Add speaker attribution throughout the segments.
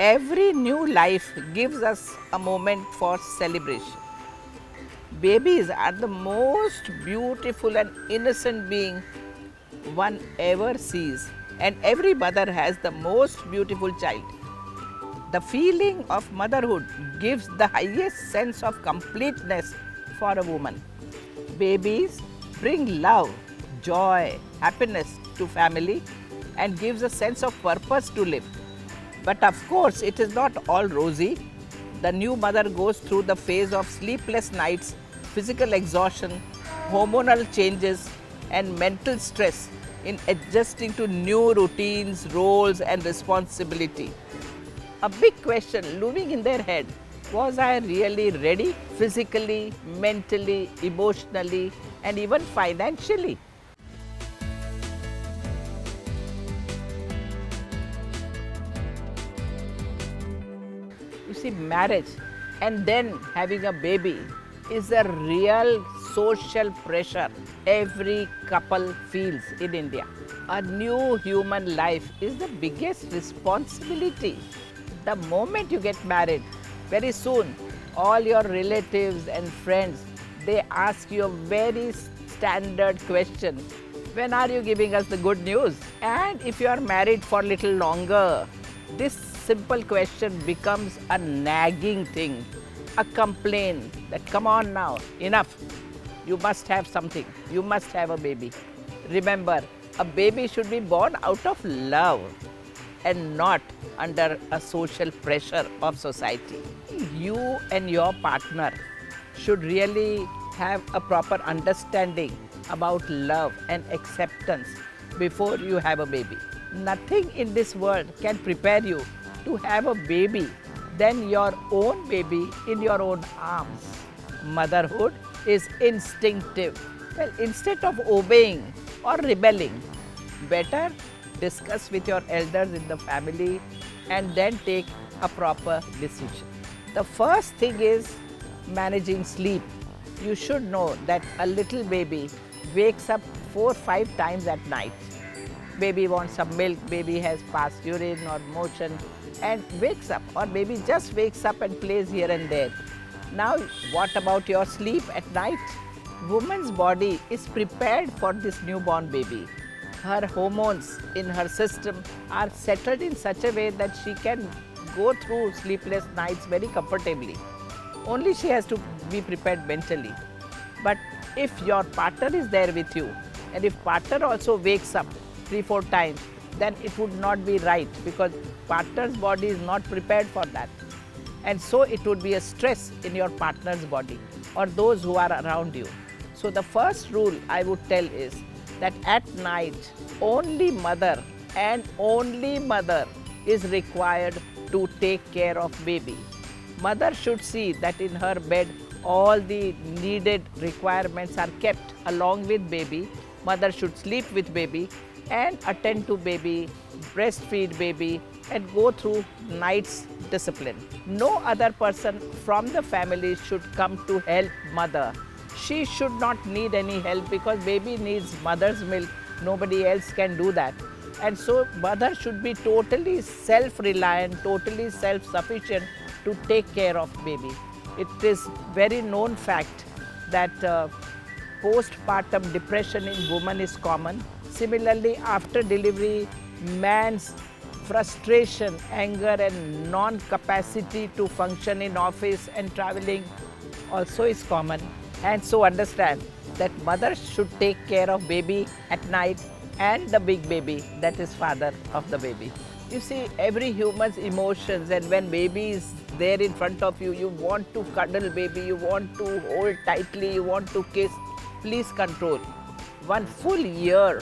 Speaker 1: Every new life gives us a moment for celebration. Babies are the most beautiful and innocent being one ever sees, and every mother has the most beautiful child. The feeling of motherhood gives the highest sense of completeness for a woman. Babies bring love, joy, happiness to family and gives a sense of purpose to live. But of course, it is not all rosy. The new mother goes through the phase of sleepless nights, physical exhaustion, hormonal changes, and mental stress in adjusting to new routines, roles, and responsibility. A big question looming in their head: was I really ready physically, mentally, emotionally, and even financially? You see, marriage and then having a baby is a real social pressure every couple feels in India. A new human life is the biggest responsibility. The moment you get married, very soon all your relatives and friends, they ask you a very standard question: when are you giving us the good news? And if you are married for a little longer, this simple question becomes a nagging thing, a complaint that come on now, enough. You must have something. You must have a baby. Remember, a baby should be born out of love and not under a social pressure of society. You and your partner should really have a proper understanding about love and acceptance before you have a baby. Nothing in this world can prepare you to have a baby than your own baby in your own arms. Motherhood is instinctive. Well, instead of obeying or rebelling, better discuss with your elders in the family and then take a proper decision. The first thing is managing sleep. You should know that a little baby wakes up 4-5 times at night. Baby wants some milk, baby has passed urine or motion and wakes up, or baby just wakes up and plays here and there. Now, what about your sleep at night? Woman's body is prepared for this newborn baby. Her hormones in her system are settled in such a way that she can go through sleepless nights very comfortably. Only she has to be prepared mentally. But if your partner is there with you, and if partner also wakes up 3-4 times, then it would not be right, because partner's body is not prepared for that. And so it would be a stress in your partner's body or those who are around you. So the first rule I would tell is that at night, only mother and only mother is required to take care of baby. Mother should see that in her bed all the needed requirements are kept along with baby. Mother should sleep with baby and attend to baby, breastfeed baby, and go through night's discipline. No other person from the family should come to help mother. She should not need any help because baby needs mother's milk. Nobody else can do that. And so mother should be totally self-reliant, totally self-sufficient to take care of baby. It is very known fact that postpartum depression in women is common. Similarly, after delivery, man's frustration, anger and non-capacity to function in office and traveling also is common. And so understand that mother should take care of baby at night and the big baby, that is father of the baby. You see, every human's emotions, and when baby is there in front of you, you want to cuddle baby, you want to hold tightly, you want to kiss. Please control. One full year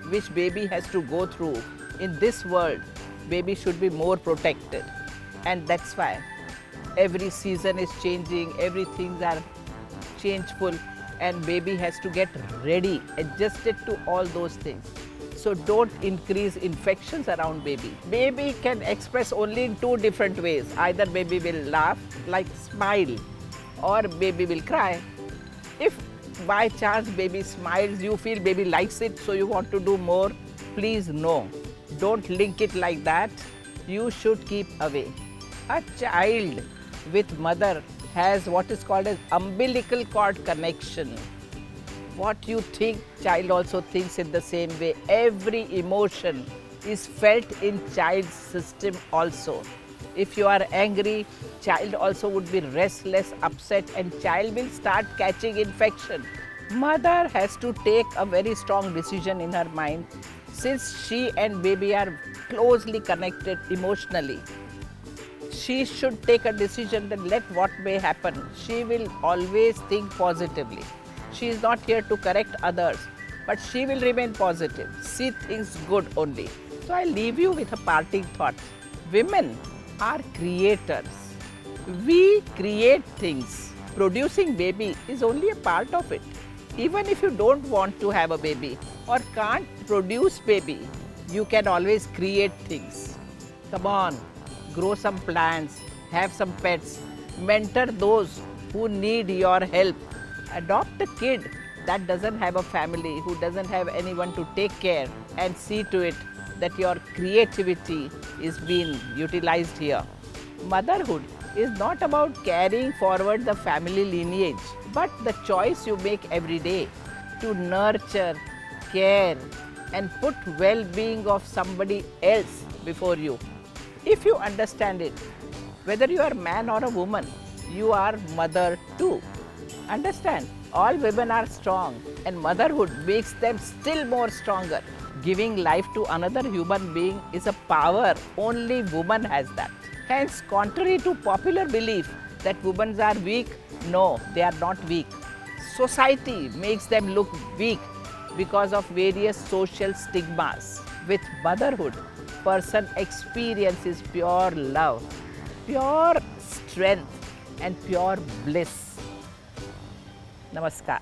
Speaker 1: which baby has to go through in this world, baby should be more protected. And that's why every season is changing, everything are changeful, and baby has to get ready, adjusted to all those things. So don't increase infections around baby. Baby can express only in 2 different ways. Either baby will laugh, like smile, or baby will cry. If by chance baby smiles, you feel baby likes it, so you want to do more, please no. Don't link it like that. you should keep away. A child with mother has what is called as umbilical cord connection. What you think, child also thinks in the same way. Every emotion is felt in child's system also. If you are angry, child also would be restless, upset, and child will start catching infection. Mother has to take a very strong decision in her mind, since she and baby are closely connected emotionally. She should take a decision that let what may happen. She will always think positively. She is not here to correct others, but she will remain positive. See things good only. So I leave you with a parting thought. Women are creators. We create things. Producing baby is only a part of it. Even if you don't want to have a baby or can't produce baby, you can always create things. Come on, grow some plants, have some pets, mentor those who need your help. Adopt a kid that doesn't have a family, who doesn't have anyone to take care, and see to it that your creativity is being utilized here. Motherhood is not about carrying forward the family lineage, but the choice you make every day to nurture, care, and put well-being of somebody else before you. If you understand it, whether you are man or a woman, you are mother too. Understand, all women are strong, and motherhood makes them still more stronger. Giving life to another human being is a power only woman has that. Hence, contrary to popular belief that women are weak, no, they are not weak. Society makes them look weak because of various social stigmas. With motherhood, person experiences pure love, pure strength, and pure bliss. Namaskar.